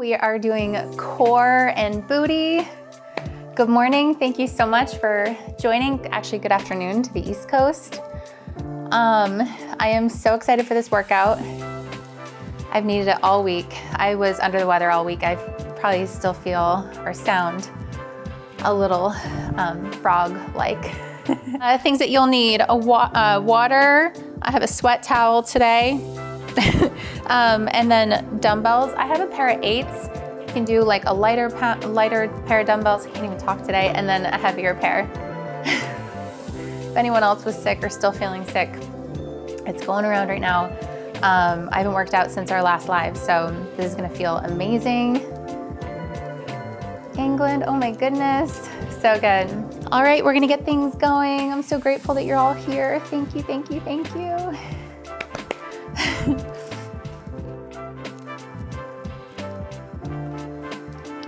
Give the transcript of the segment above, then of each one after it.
We are doing core and booty. Good morning. Thank you so much for joining. Actually, good afternoon to the East Coast. I am so excited for this workout. I've needed it all week. I was under the weather all week. I probably still feel or sound a little frog-like. Things that you'll need, water. I have a sweat towel today. And then dumbbells. I have a pair of 8s. You can do like a lighter pair of dumbbells. I can't even talk today. And then a heavier pair. If anyone else was sick or still feeling sick, it's going around right now. I haven't worked out since our last live, so this is gonna feel amazing. England, oh my goodness, so good. All right, we're gonna get things going. I'm so grateful that you're all here. Thank you, thank you, thank you.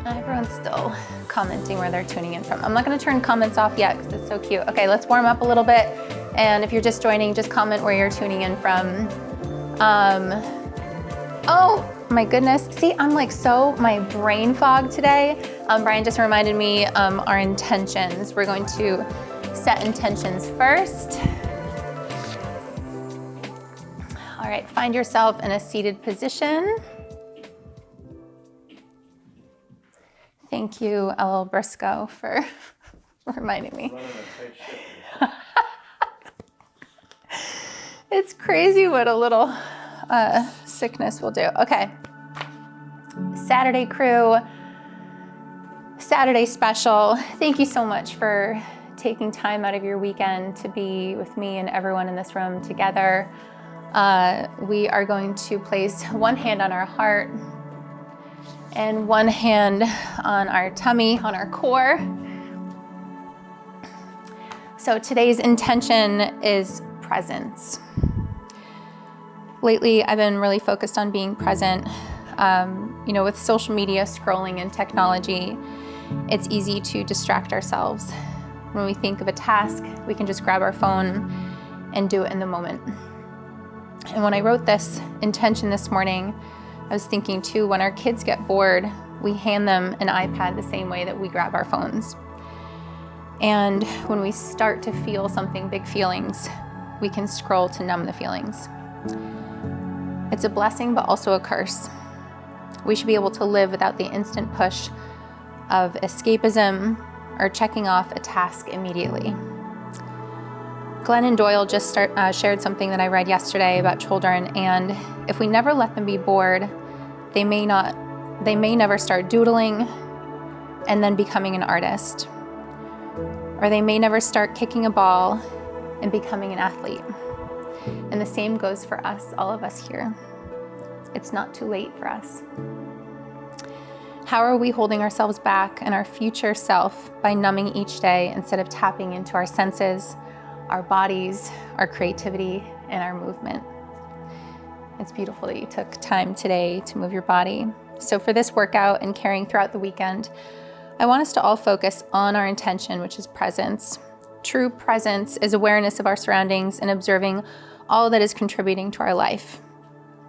Everyone's still commenting where they're tuning in from. I'm not gonna turn comments off yet because it's so cute. Okay, let's warm up a little bit. And if you're just joining, just comment where you're tuning in from. Oh my goodness. See, I'm like my brain fog today. Brian just reminded me our intentions. We're going to set intentions first. All right, find yourself in a seated position. Thank you, L. Briscoe, for reminding me. It's crazy what a little sickness will do. Okay, Saturday crew, Saturday special. Thank you so much for taking time out of your weekend to be with me and everyone in this room together. We are going to place one hand on our heart and one hand on our tummy, on our core. So today's intention is presence. Lately, I've been really focused on being present. With social media, scrolling, and technology, it's easy to distract ourselves. When we think of a task, we can just grab our phone and do it in the moment. And when I wrote this intention this morning, I was thinking too, when our kids get bored, we hand them an iPad the same way that we grab our phones. And when we start to feel something, big feelings, we can scroll to numb the feelings. It's a blessing, but also a curse. We should be able to live without the instant push of escapism or checking off a task immediately. Glennon Doyle just shared something that I read yesterday about children, and if we never let them be bored, they may never start doodling and then becoming an artist. Or they may never start kicking a ball and becoming an athlete. And the same goes for us, all of us here. It's not too late for us. How are we holding ourselves back and our future self by numbing each day instead of tapping into our senses, our bodies, our creativity, and our movement? It's beautiful that you took time today to move your body. So for this workout and carrying throughout the weekend, I want us to all focus on our intention, which is presence. True presence is awareness of our surroundings and observing all that is contributing to our life.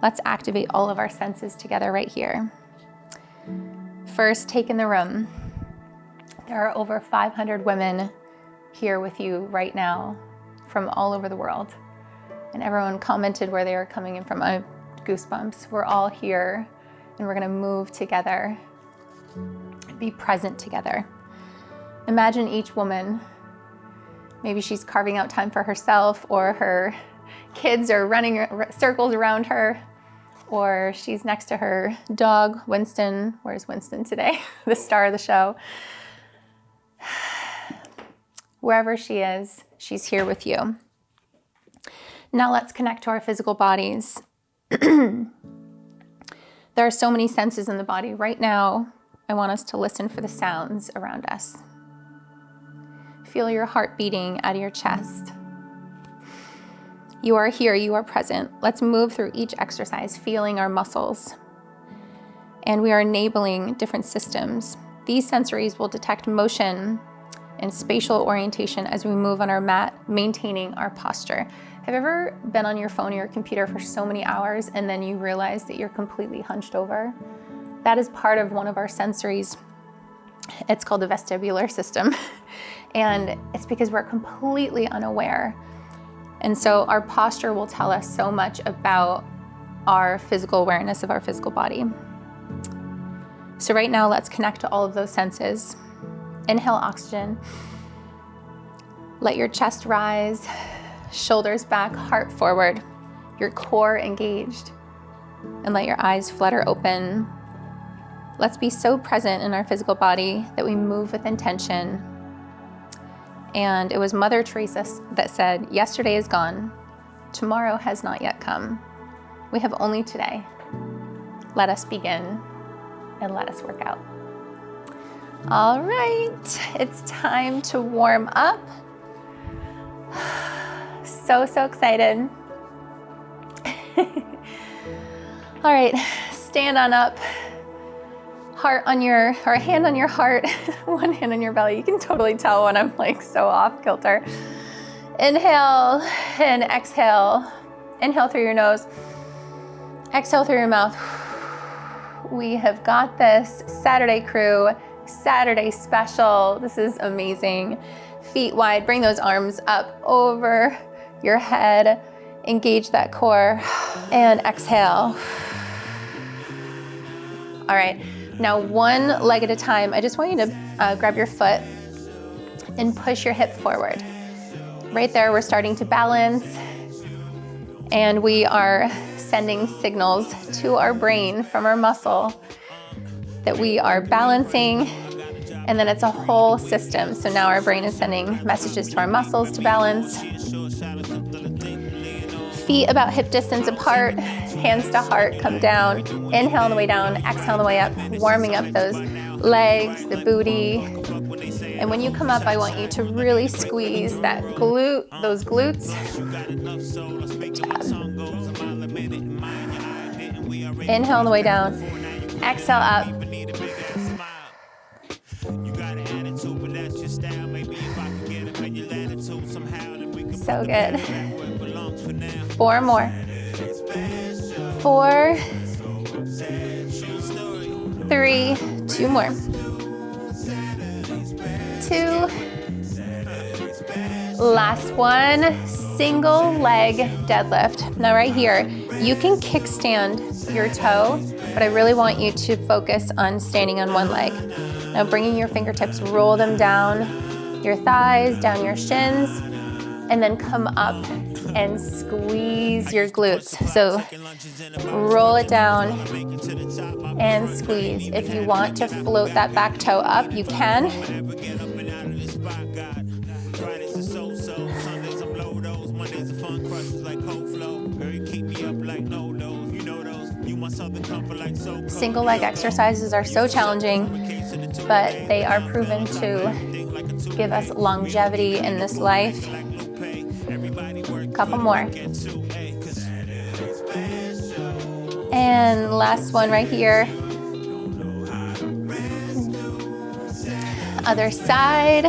Let's activate all of our senses together right here. First, take in the room. There are over 500 women here with you right now from all over the world. And everyone commented where they were coming in from. Goosebumps. We're all here and we're gonna move together, be present together. Imagine each woman, maybe she's carving out time for herself, or her kids are running circles around her, or she's next to her dog, Winston. Where's Winston today? The star of the show. Wherever she is, she's here with you. Now let's connect to our physical bodies. There are so many senses in the body. Right now, I want us to listen for the sounds around us. Feel your heart beating out of your chest. You are here, you are present. Let's move through each exercise, feeling our muscles. And we are enabling different systems. These sensories will detect motion and spatial orientation as we move on our mat, maintaining our posture. Have you ever been on your phone or your computer for so many hours and then you realize that you're completely hunched over? that is part of one of our sensories. It's called the vestibular system. And it's because we're completely unaware. And so our posture will tell us so much about our physical awareness of our physical body. So right now, let's connect to all of those senses. Inhale oxygen. Let your chest rise, shoulders back, heart forward, your core engaged, and let your eyes flutter open. Let's be so present in our physical body that we move with intention. And it was Mother Teresa that said, yesterday is gone, tomorrow has not yet come. We have only today. Let us begin and let us work out. All right, it's time to warm up. So excited. All right, stand on up. Hand on your heart, one hand on your belly. You can totally tell when I'm like so off kilter. Inhale and exhale. Inhale through your nose. Exhale through your mouth. We have got this. Saturday crew, Saturday special. This is amazing. Feet wide, bring those arms up over your head. Engage that core and exhale. All right, now one leg at a time. I just want you to grab your foot and push your hip forward. Right there, we're starting to balance, and we are sending signals to our brain from our muscle that we are balancing, and then it's a whole system. So now our brain is sending messages to our muscles to balance. Feet about hip distance apart, hands to heart, come down. Inhale on the way down, exhale on the way up, warming up those legs, the booty. And when you come up, I want you to really squeeze that glute, those glutes. Inhale on the way down, exhale up. So good. 4 more. 4, 3, 2 more. 2. Last one, single leg deadlift. Now right here, you can kickstand your toe, but I really want you to focus on standing on one leg. Now bringing your fingertips, roll them down your thighs, down your shins, and then come up and squeeze your glutes. So roll it down and squeeze. If you want to float that back toe up, you can. Single leg exercises are so challenging, but they are proven to give us longevity in this life. Couple more. And last one right here. Other side.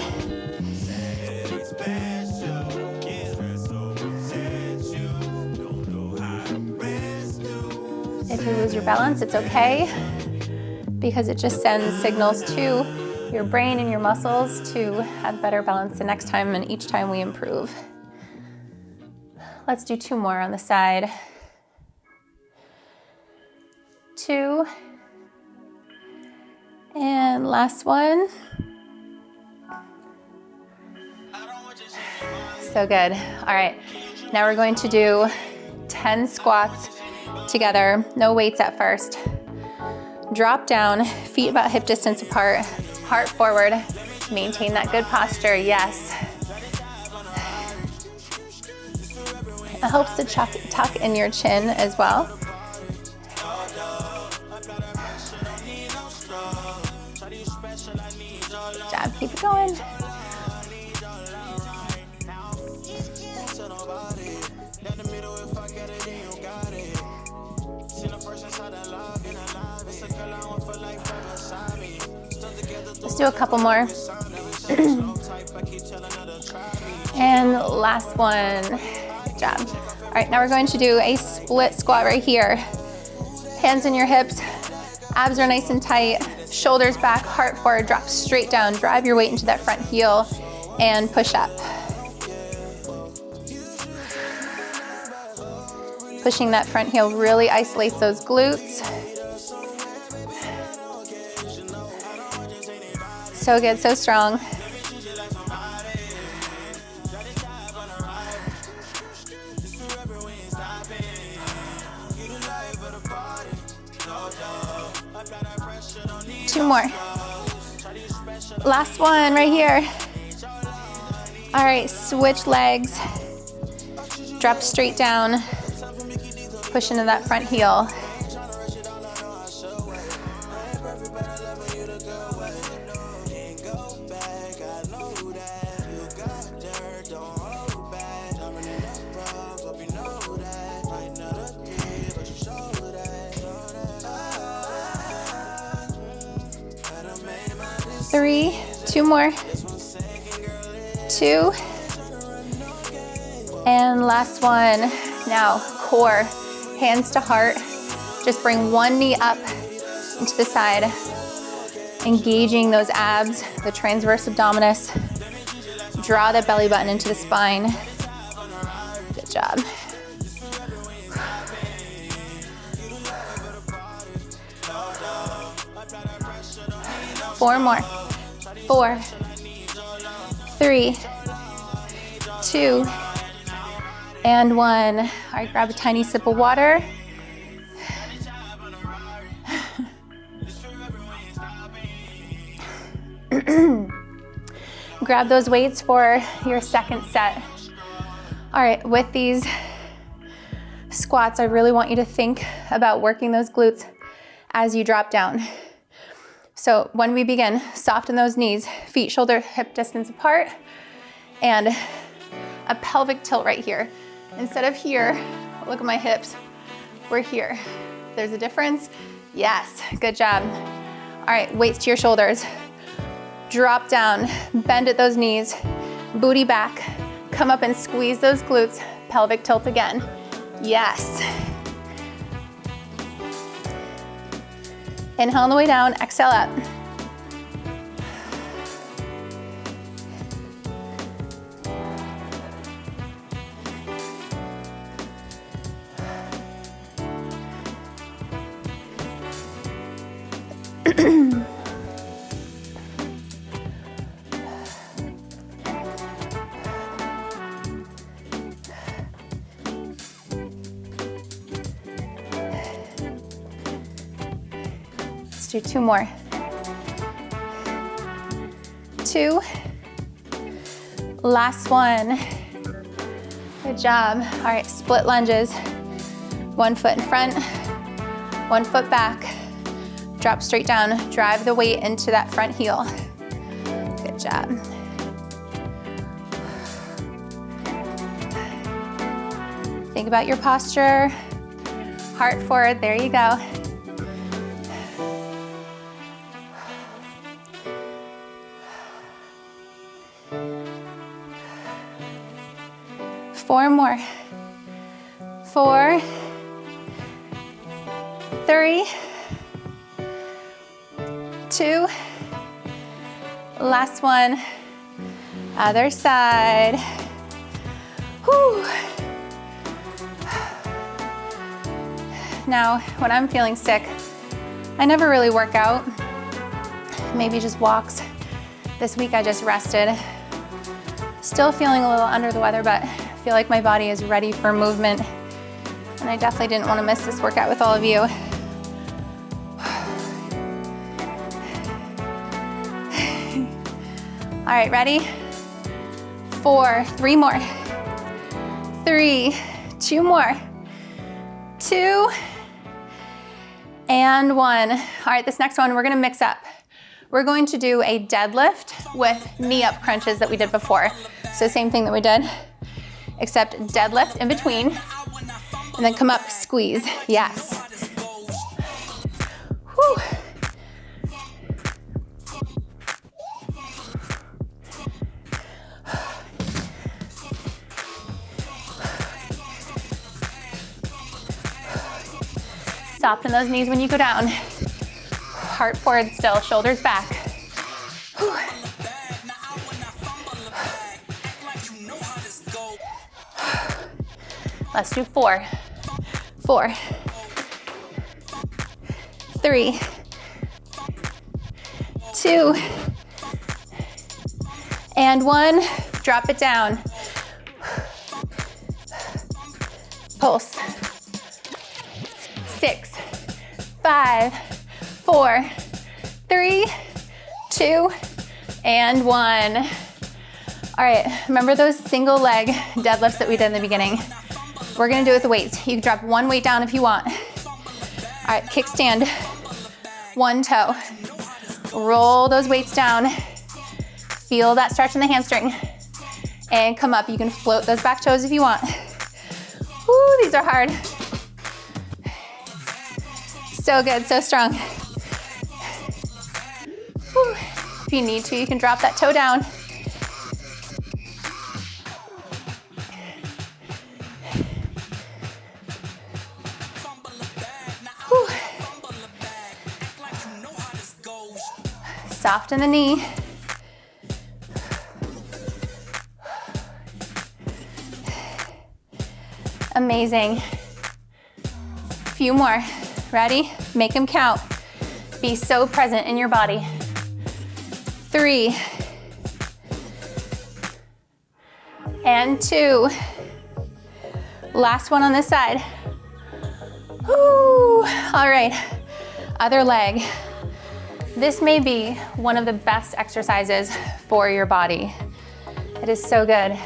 If you lose your balance, it's okay, because it just sends signals to your brain and your muscles to have better balance the next time, and each time we improve. Let's do 2 more on the side. 2. And last one. So good. All right, now we're going to do 10 squats together, no weights at first. Drop down, feet about hip distance apart, heart forward. Maintain that good posture, yes. It helps to tuck in your chin as well. Good job, keep it going. Let's do a couple more. And last one. Good job. All right, now we're going to do a split squat right here. Hands in your hips, Abs are nice and tight, shoulders back, heart forward, drop straight down, drive your weight into that front heel, and push up. Pushing that front heel really isolates those glutes. So good, so strong. Two more. Last one right here. All right, switch legs. Drop straight down. Push into that front heel. Three, two more. Two. And last one. Now, core, hands to heart. Just bring one knee up into the side, engaging those abs, the transverse abdominis. Draw the belly button into the spine. Good job. Four more. 4, 3, 2, and 1. All right, grab a tiny sip of water. Grab those weights for your second set. All right, with these squats, I really want you to think about working those glutes as you drop down. So when we begin, soften those knees, feet shoulder hip distance apart, and a pelvic tilt right here. Instead of here, look at my hips, we're here. There's a difference? Yes, good job. All right, weights to your shoulders. Drop down, bend at those knees, booty back, come up and squeeze those glutes, pelvic tilt again. Yes. Inhale on the way down, exhale up. Let's do 2 more. 2. Last one. Good job. All right, split lunges. 1 foot in front, 1 foot back. Drop straight down, drive the weight into that front heel. Good job. Think about your posture. Heart forward, there you go. Four more. 4, 3, 2. Last one. Other side. Whew. Now, when I'm feeling sick, I never really work out. Maybe just walks. This week I just rested. Still feeling a little under the weather, but I feel like my body is ready for movement. And I definitely didn't want to miss this workout with all of you. All right, ready? 4, 3 more. 3, 2 more. 2, and 1. All right, this next one we're gonna mix up. We're going to do a deadlift with knee up crunches that we did before. So same thing that we did, except deadlift in between, and then come up, squeeze. Yes. Whew. Soften those knees when you go down. Heart forward still, shoulders back. Whew. Let's do 4, 4, 3, 2, and 1. Drop it down. Pulse. 6, 5, 4, 3, 2, and 1. All right, remember those single leg deadlifts that we did in the beginning? We're gonna do it with the weights. You can drop one weight down if you want. All right, kickstand, one toe. Roll those weights down. Feel that stretch in the hamstring. And come up. You can float those back toes if you want. Woo, these are hard. So good, so strong. Woo. If you need to, you can drop that toe down. Woo. Soften the knee. Amazing. Few more. Ready? Make them count. Be so present in your body. 3 and 2. Last one on this side. Woo. All right, other leg. This may be one of the best exercises for your body. It is so good.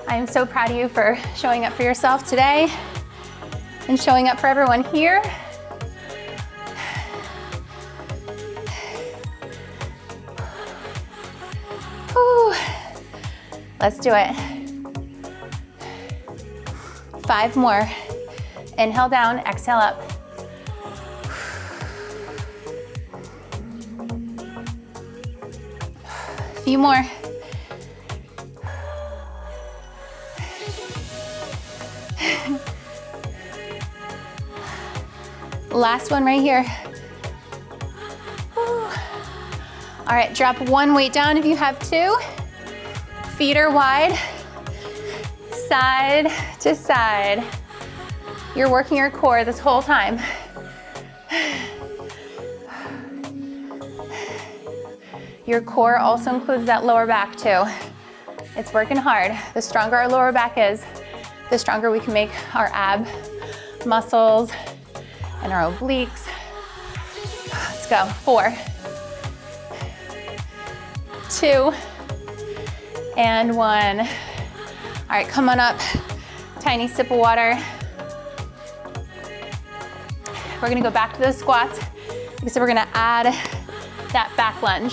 I am so proud of you for showing up for yourself today and showing up for everyone here. Whew. Let's do it. 5 more. Inhale down, exhale up. A few more. Last one right here. Whew. All right, drop one weight down if you have 2. Feet are wide, side to side. You're working your core this whole time. Your core also includes that lower back too. It's working hard. The stronger our lower back is, the stronger we can make our ab muscles and our obliques. Let's go. 4, 2, and 1. All right, come on up. Tiny sip of water. We're gonna go back to those squats because we're gonna add that back lunge.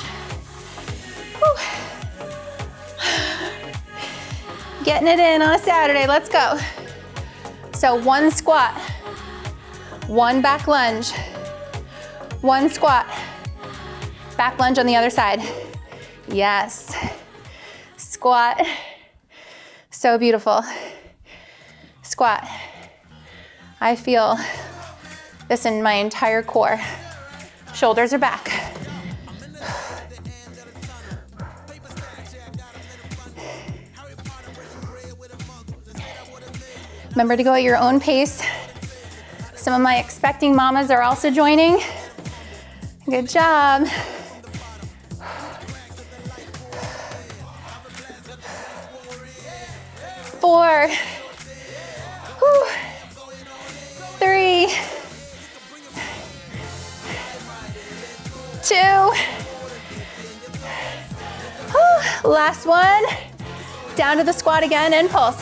Whew. Getting it in on a Saturday, let's go. So 1 squat, 1 back lunge, 1 squat, back lunge on the other side. Yes. Squat. So beautiful. Squat. I feel this in my entire core. Shoulders are back. Remember to go at your own pace. Some of my expecting mamas are also joining. Good job. Four. Whew. 3. 2. Whew. Last one. Down to the squat again and pulse.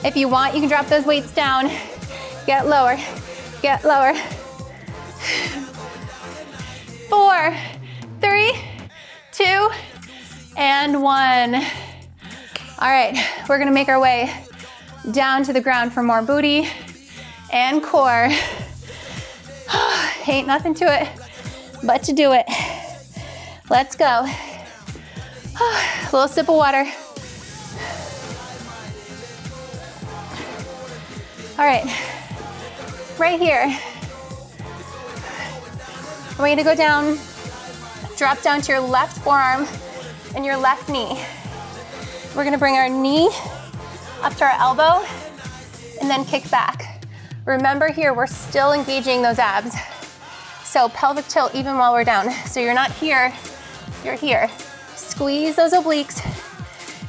If you want, you can drop those weights down. Get lower, get lower. 4, 3, 2, and 1. All right, we're gonna make our way down to the ground for more booty and core. Ain't nothing to it but to do it. Let's go. A little sip of water. All right, right here. I want you to go down, drop down to your left forearm and your left knee. We're gonna bring our knee up to our elbow and then kick back. Remember here, we're still engaging those abs. So pelvic tilt even while we're down. So you're not here, you're here. Squeeze those obliques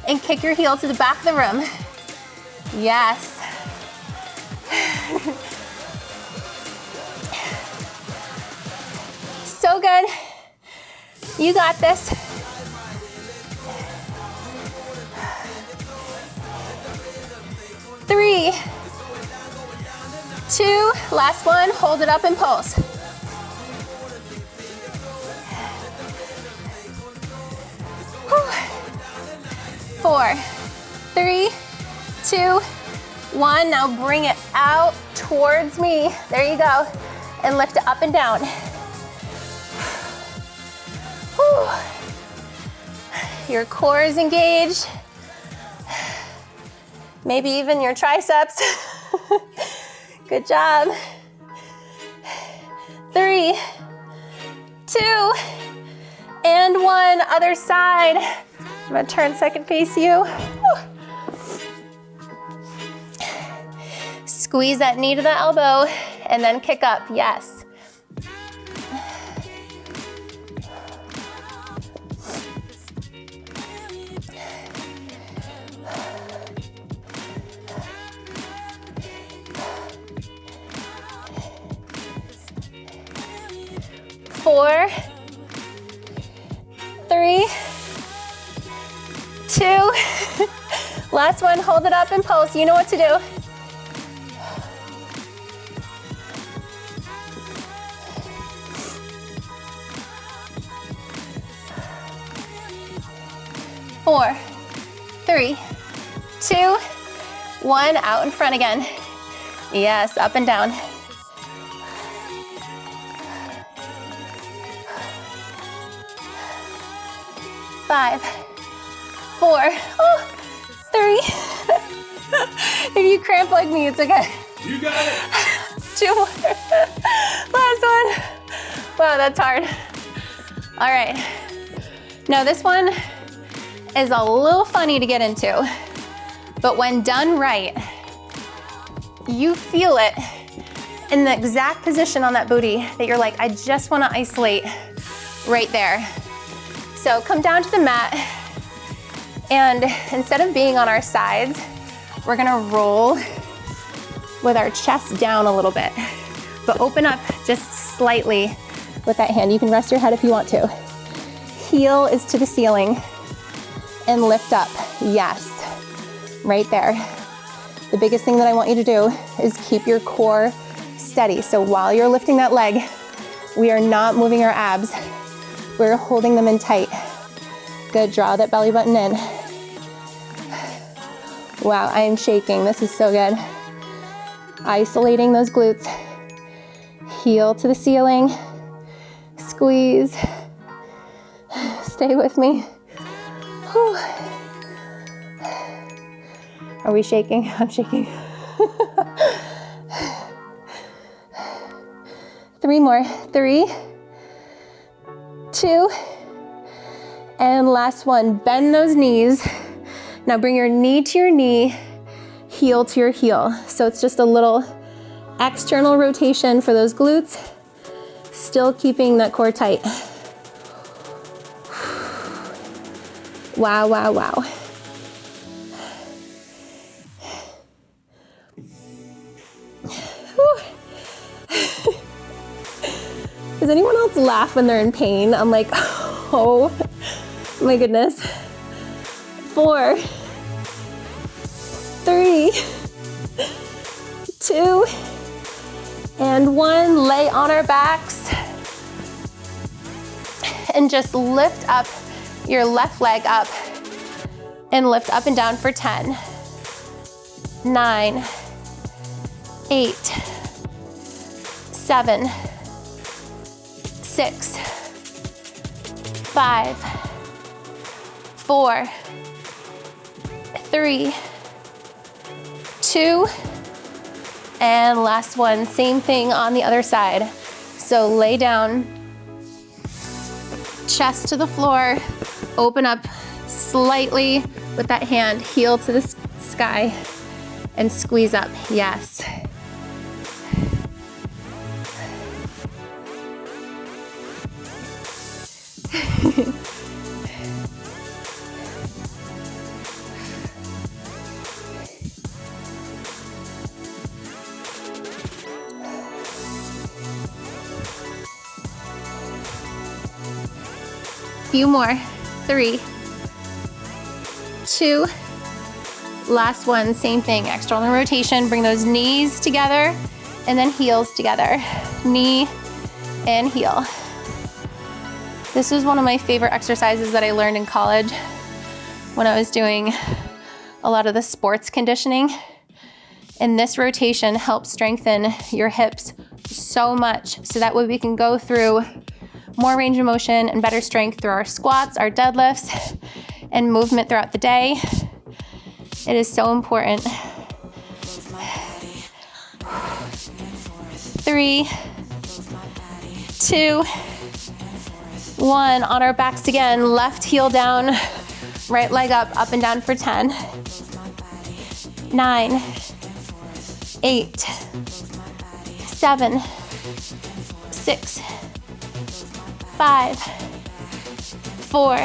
and kick your heel to the back of the room. Yes. So good. You got this. Three, two, last one, hold it up and pulse. Whew. 4, 3, 2, 1. Now bring it out towards me. There you go. And lift it up and down. Whew. Your core is engaged. Maybe even your triceps. Good job. 3, 2, and 1. Other side. I'm gonna turn second face you. Whew. Squeeze that knee to the elbow and then kick up, yes. Four, 3, 2, last one, hold it up and pulse. You know what to do. Four, 3, 2, 1, out in front again. Yes, up and down. 5, 4, 3. If you cramp like me, it's okay. You got it. 2 more. Last one. Wow, that's hard. All right. Now this one is a little funny to get into, but when done right, you feel it in the exact position on that booty that you're like, I just wanna isolate right there. So come down to the mat, and instead of being on our sides, we're gonna roll with our chest down a little bit, but open up just slightly with that hand. You can rest your head if you want to. Heel is to the ceiling and lift up, yes, right there. The biggest thing that I want you to do is keep your core steady. So while you're lifting that leg, we are not moving our abs. We're holding them in tight. Good, draw that belly button in. Wow, I am shaking, this is so good. Isolating those glutes. Heel to the ceiling, squeeze. Stay with me. Whew. Are we shaking? I'm shaking. 3 more, 3, 2, and last one, bend those knees. Now bring your knee to your knee, heel to your heel. So it's just a little external rotation for those glutes, still keeping that core tight. Wow, wow, wow. Does anyone else laugh when they're in pain? I'm like, oh my goodness. 4, 3, 2, and 1. Lay on our backs and just lift up your left leg up and lift up and down for 10, 9, 8, 7, 6, 5, 4, 3, 2, And last one, same thing on the other side. So lay down, chest to the floor, open up slightly with that hand, heel to the sky, and squeeze up, yes. Few more, 3, 2, last one, same thing, external rotation, bring those knees together and then heels together, knee and heel. This was one of my favorite exercises that I learned in college when I was doing a lot of the sports conditioning. And this rotation helps strengthen your hips so much, so that way we can go through more range of motion and better strength through our squats, our deadlifts, and movement throughout the day. It is so important. 3, 2, 1. On our backs again, left heel down, right leg up and down for 10. 9, 8, 7, 6, 5, 4,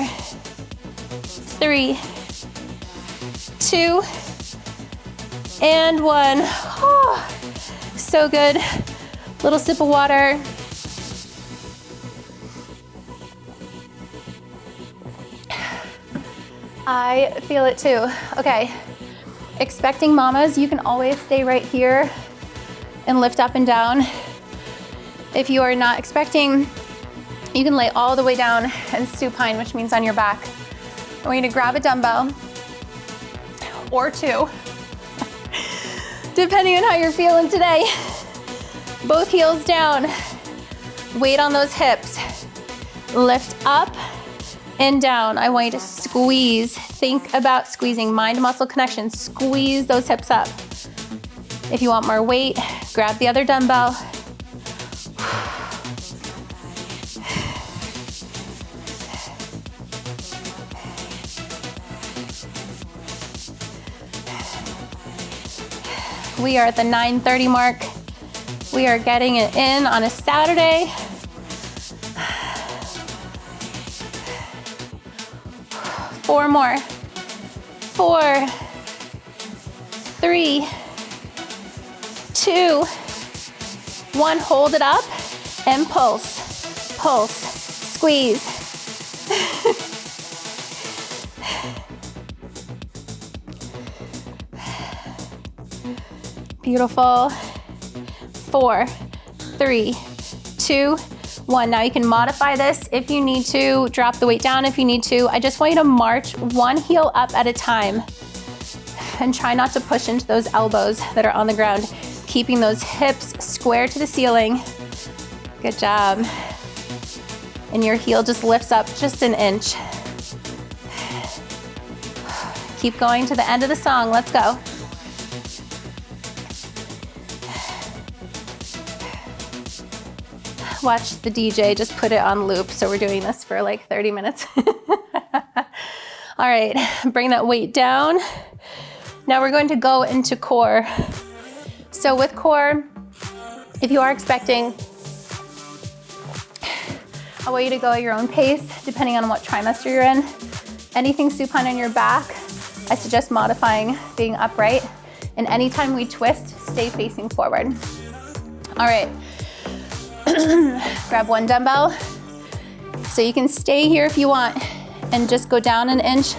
3, 2, and 1. Oh, so good. Little sip of water. I feel it too. Okay, expecting mamas, you can always stay right here and lift up and down. If you are not expecting, you can lay all the way down and supine, which means on your back. I want you to grab a dumbbell or 2, depending on how you're feeling today. Both heels down, weight on those hips. Lift up and down. I want you to squeeze. Think about squeezing, mind-muscle connection. Squeeze those hips up. If you want more weight, grab the other dumbbell. We are at the 9:30 mark. We are getting it in on a Saturday. Four more. 4, 3, 2, 1. Hold it up and pulse, pulse, squeeze. Beautiful. 4, 3, 2, 1. Now you can modify this if you need to, drop the weight down if you need to. I just want you to march one heel up at a time and try not to push into those elbows that are on the ground, keeping those hips square to the ceiling. Good job. And your heel just lifts up just an inch. Keep going to the end of the song. Let's go. Watch the DJ just put it on loop, so we're doing this for like 30 minutes. All right, bring that weight down. Now we're going to go into core. So with core, if you are expecting, I want you to go at your own pace, depending on what trimester you're in. Anything supine on your back, I suggest modifying being upright. And anytime we twist, stay facing forward. All right. Grab one dumbbell. So you can stay here if you want and just go down an inch,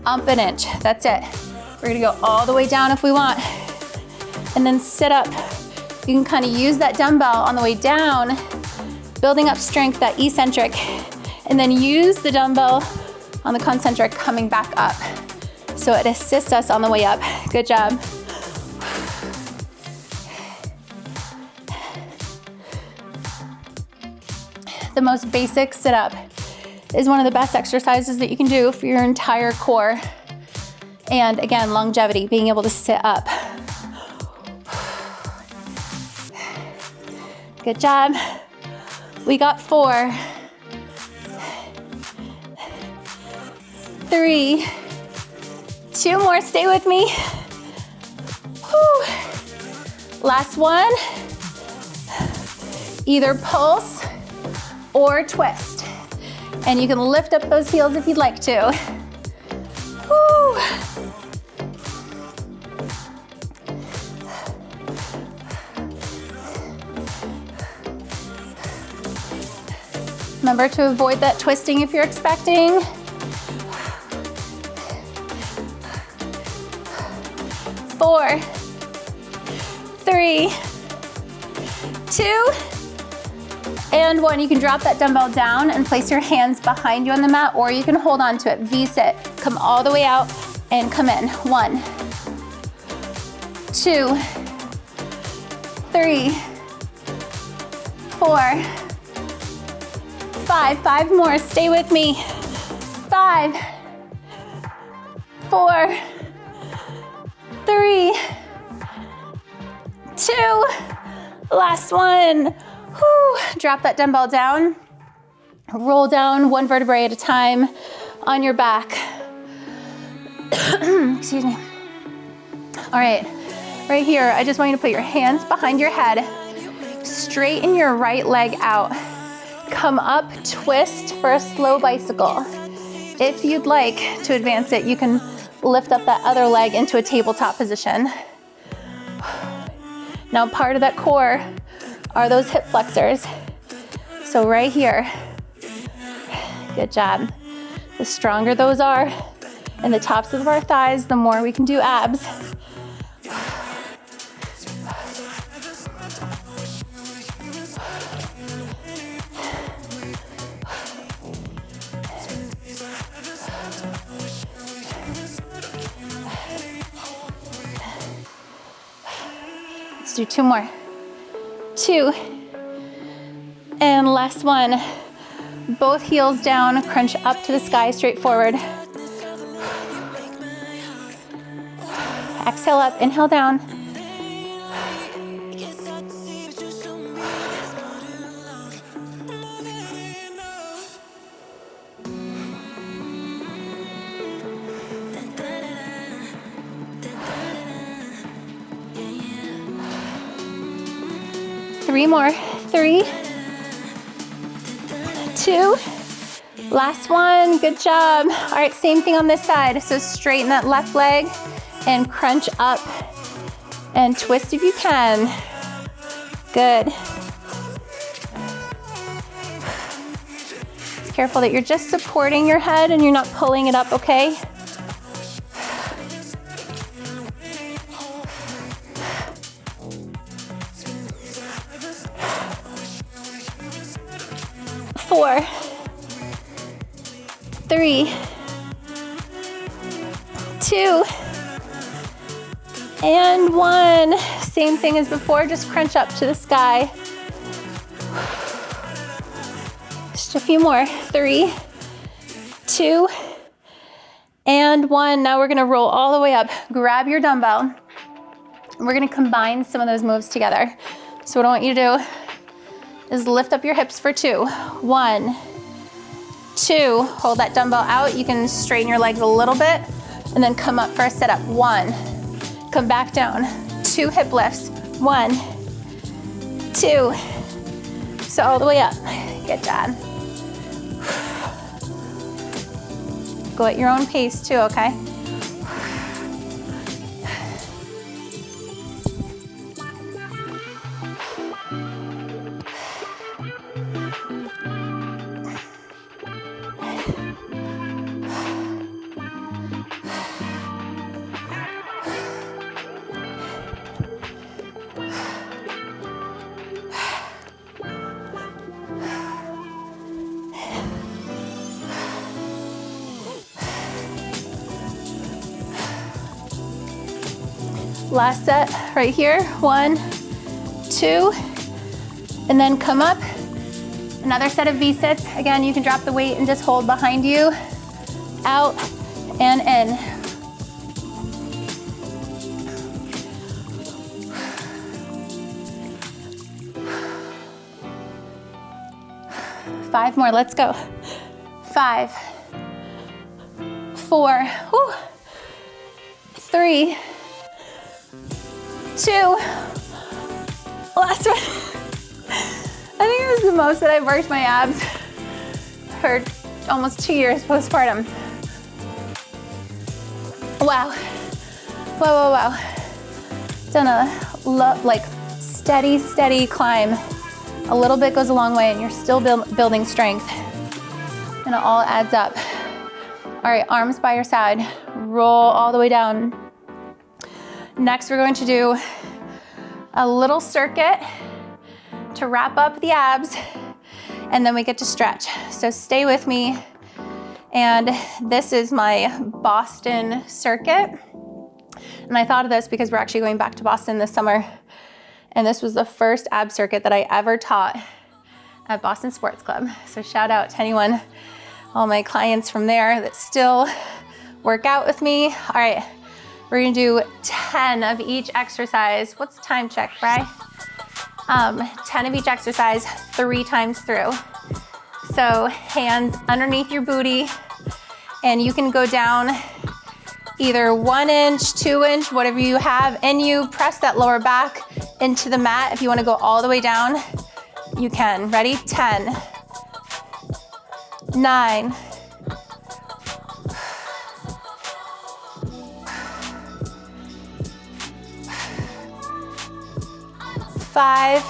up an inch. That's it. We're gonna go all the way down if we want. And then sit up. You can kind of use that dumbbell on the way down, building up strength, that eccentric, and then use the dumbbell on the concentric coming back up. So it assists us on the way up. Good job. The most basic sit-up is one of the best exercises that you can do for your entire core. And again, longevity, being able to sit up. Good job. We got 4, 3, 2 more, stay with me. Whew. Last one. Either pulse or twist. And you can lift up those heels if you'd like to. Whew. Remember to avoid that twisting if you're expecting. 4, 3, 2, and 1. You can drop that dumbbell down and place your hands behind you on the mat, or you can hold on to it. V-sit. Come all the way out and come in. 1, 2, 3, 4, 5. 5 more. Stay with me. 5, 4, 3, 2. Last one. Whew. Drop that dumbbell down. Roll down 1 vertebrae at a time on your back. Excuse me. All right, right here, I just want you to put your hands behind your head. Straighten your right leg out. Come up, twist for a slow bicycle. If you'd like to advance it, you can lift up that other leg into a tabletop position. Now, part of that core are those hip flexors. So right here, good job. The stronger those are in the tops of our thighs, the more we can do abs. Let's do 2 more. 2, and last one. Both heels down, crunch up to the sky, straight forward. Exhale up, inhale down. Three more. 3, 2, last one. Good job. All right, same thing on this side. So straighten that left leg and crunch up and twist if you can. Good. Be careful that you're just supporting your head and you're not pulling it up, okay? Four, 3, 2, and 1. Same thing as before, just crunch up to the sky. Just a few more. 3, 2, and 1. Now we're gonna roll all the way up. Grab your dumbbell. We're gonna combine some of those moves together. So what I want you to do is lift up your hips for 2. 1, 2. Hold that dumbbell out. You can straighten your legs a little bit and then come up for a sit-up. 1. Come back down. 2 hip lifts. 1, 2. So all the way up. Good job. Go at your own pace too, okay? Last set right here. 1, 2, and then come up. Another set of V-sits. Again, you can drop the weight and just hold behind you. Out and in. 5 more, let's go. 5, 4, 3, 2, last one. I think it was the most that I've worked my abs for almost 2 years postpartum. Wow, wow, wow, wow. Done a like steady climb. A little bit goes a long way and you're still building strength. And it all adds up. All right, arms by your side. Roll all the way down. Next, we're going to do a little circuit to wrap up the abs, and then we get to stretch. So stay with me. And this is my Boston circuit. And I thought of this because we're actually going back to Boston this summer. And this was the first ab circuit that I ever taught at Boston Sports Club. So shout out to anyone, all my clients from there that still work out with me. All right, we're gonna do 10 of each exercise. What's the time check, Bri? 10 of each exercise 3 times through. So hands underneath your booty, and you can go down either 1 inch, 2 inch, whatever you have, and you press that lower back into the mat. If you wanna go all the way down, you can. Ready? 10, 9, 5,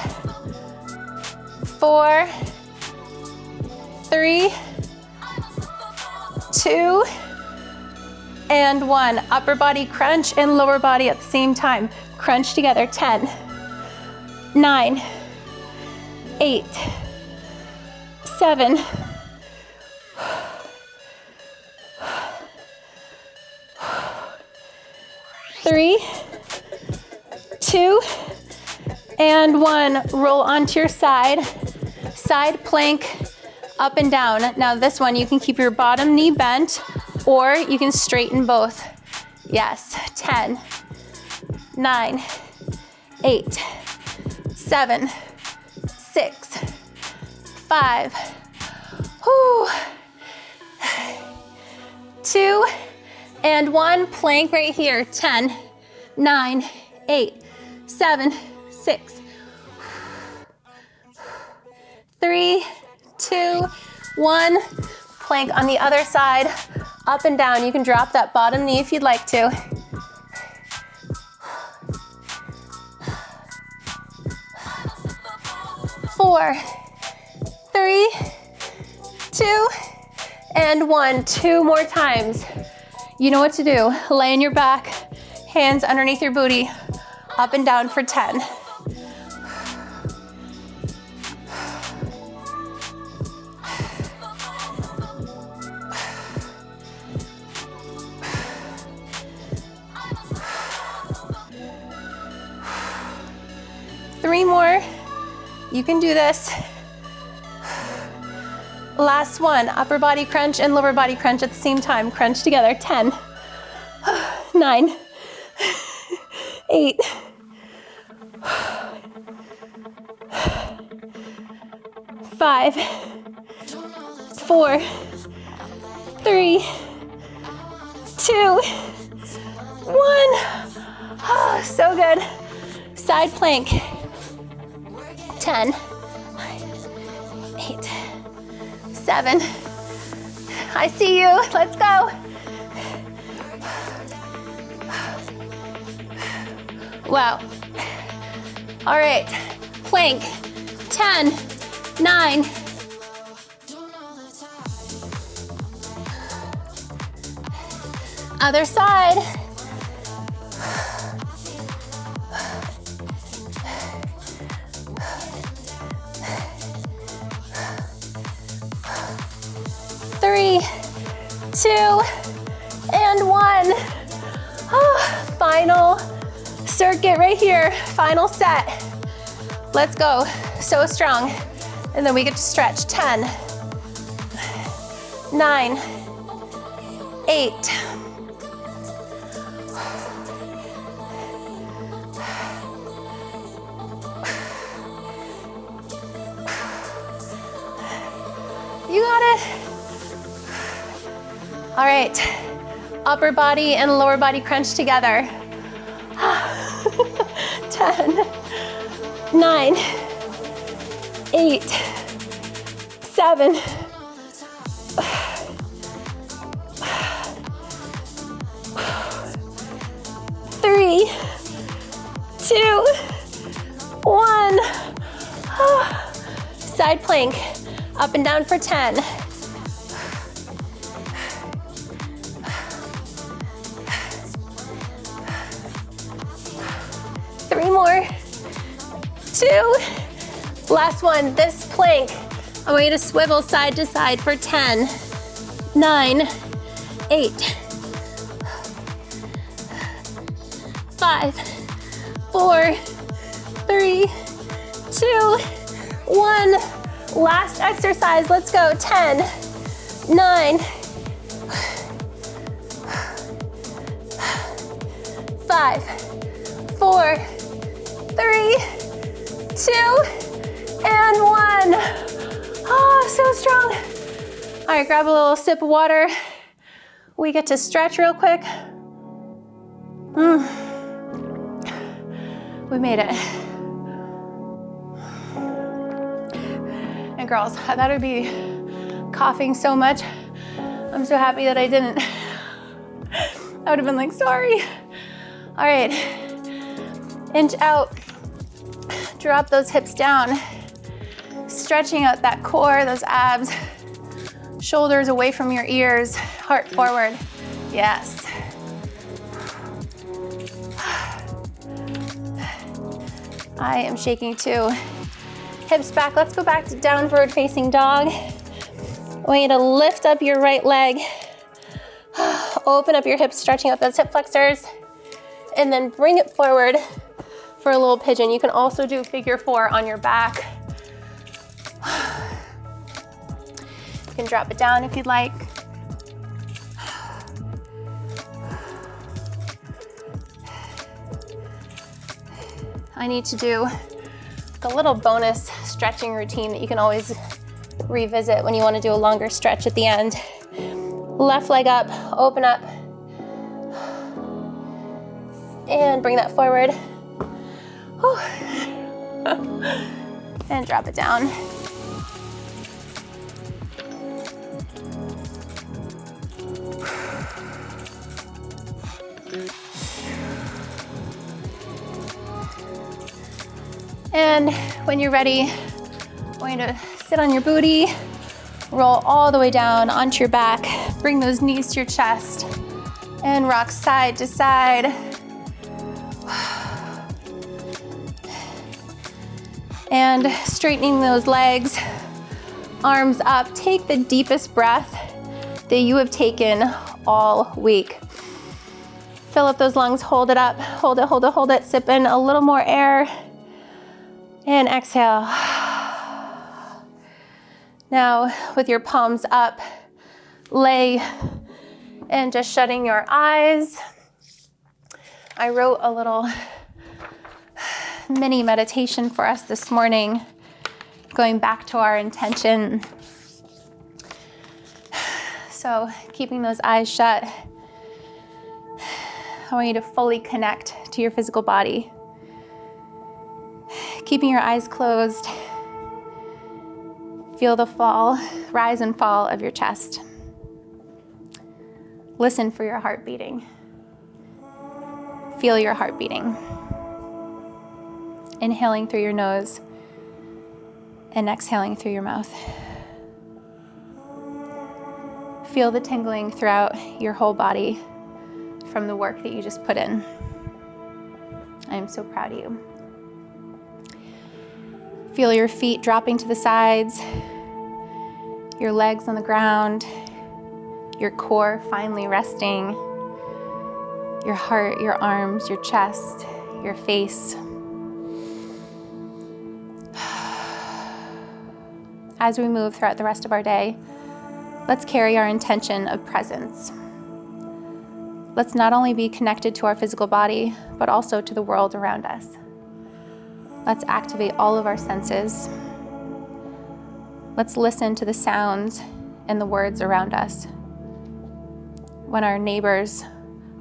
4, 3, 2, and 1. Upper body crunch and lower body at the same time. Crunch together. 10, 9, 8, 7, 3, 2, and 1. Roll onto your side. Side plank, up and down. Now this one, you can keep your bottom knee bent, or you can straighten both. Yes, 10, 9, 8, 7, 6, 5, 2, and 1. Plank right here. 10, 9, 8, 7, 6, 3, 2, 1. Plank on the other side, up and down. You can drop that bottom knee if you'd like to. 4, 3, 2, and 1. 2 more times. You know what to do. Lay on your back, hands underneath your booty, up and down for 10. Three more. You can do this. Last one. Upper body crunch and lower body crunch at the same time. Crunch together. 10, 9, 8, 5, 4, 3, 2, 1. Oh, so good. Side plank. 10, 8, 7. I see you. Let's go. Wow. All right. Plank. 10, 9. Other side. 3, 2, and 1. Oh, final circuit right here. Final set. Let's go. So strong. And then we get to stretch. 10, 9, 8, 7, You got it. All right, upper body and lower body crunch together. 10, 9, 8, 7, 3, 2, 1. Side plank, up and down for 10. 3 more. 2. Last one, this plank. I want you to swivel side to side for 10, 9, 8, 5, 4, 3, 2, 1. Last exercise, let's go. 10, 9, 5, 4, 3, 2, and 1. Oh, so strong. All right, grab a little sip of water. We get to stretch real quick. We made it. And girls, I thought I'd be coughing so much. I'm so happy that I didn't. I would have been like, sorry. All right, inch out. Drop those hips down. Stretching out that core, those abs. Shoulders away from your ears, heart forward. Yes. I am shaking too. Hips back. Let's go back to downward facing dog. I want you to lift up your right leg. Open up your hips, stretching out those hip flexors. And then bring it forward for a little pigeon. You can also do figure 4 on your back. You can drop it down if you'd like. I need to do a little bonus stretching routine that you can always revisit when you want to do a longer stretch at the end. Left leg up, open up, and bring that forward. And drop it down. And when you're ready, I want you to sit on your booty, roll all the way down onto your back, bring those knees to your chest, and rock side to side. And straightening those legs, arms up. Take the deepest breath that you have taken all week. Fill up those lungs, hold it up, hold it, hold it, hold it. Sip in a little more air. And exhale. Now, with your palms up, lay and just shutting your eyes. I wrote a little mini meditation for us this morning, going back to our intention. So, keeping those eyes shut, I want you to fully connect to your physical body. Keeping your eyes closed, feel the fall, rise and fall of your chest. Listen for your heart beating. Feel your heart beating. Inhaling through your nose and exhaling through your mouth. Feel the tingling throughout your whole body from the work that you just put in. I am so proud of you. Feel your feet dropping to the sides, your legs on the ground, your core finally resting, your heart, your arms, your chest, your face. As we move throughout the rest of our day, let's carry our intention of presence. Let's not only be connected to our physical body, but also to the world around us. Let's activate all of our senses. Let's listen to the sounds and the words around us. When our neighbors,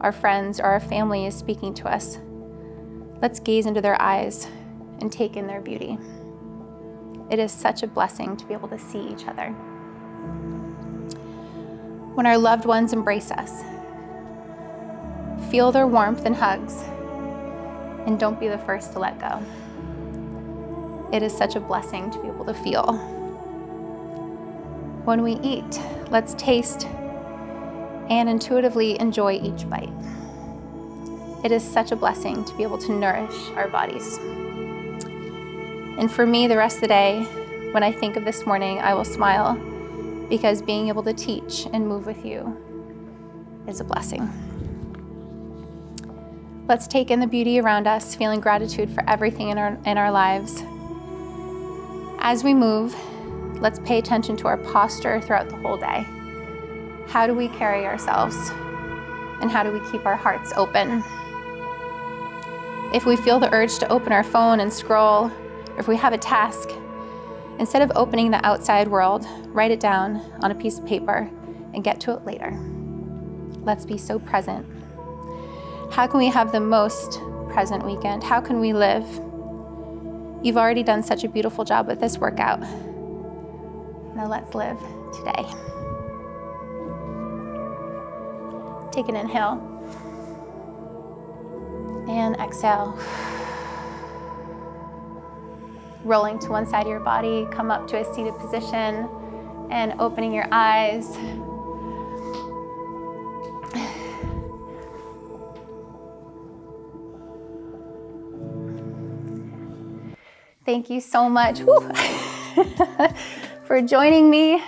our friends, or our family is speaking to us, let's gaze into their eyes and take in their beauty. It is such a blessing to be able to see each other. When our loved ones embrace us, feel their warmth and hugs, and don't be the first to let go. It is such a blessing to be able to feel. When we eat, let's taste and intuitively enjoy each bite. It is such a blessing to be able to nourish our bodies. And for me, the rest of the day, when I think of this morning, I will smile because being able to teach and move with you is a blessing. Let's take in the beauty around us, feeling gratitude for everything in our lives. As we move, let's pay attention to our posture throughout the whole day. How do we carry ourselves? And how do we keep our hearts open? If we feel the urge to open our phone and scroll, or if we have a task, instead of opening the outside world, write it down on a piece of paper and get to it later. Let's be so present. How can we have the most present weekend? How can we live? You've already done such a beautiful job with this workout. Now let's live today. Take an inhale and exhale. Rolling to one side of your body, come up to a seated position and opening your eyes. Thank you so much for joining me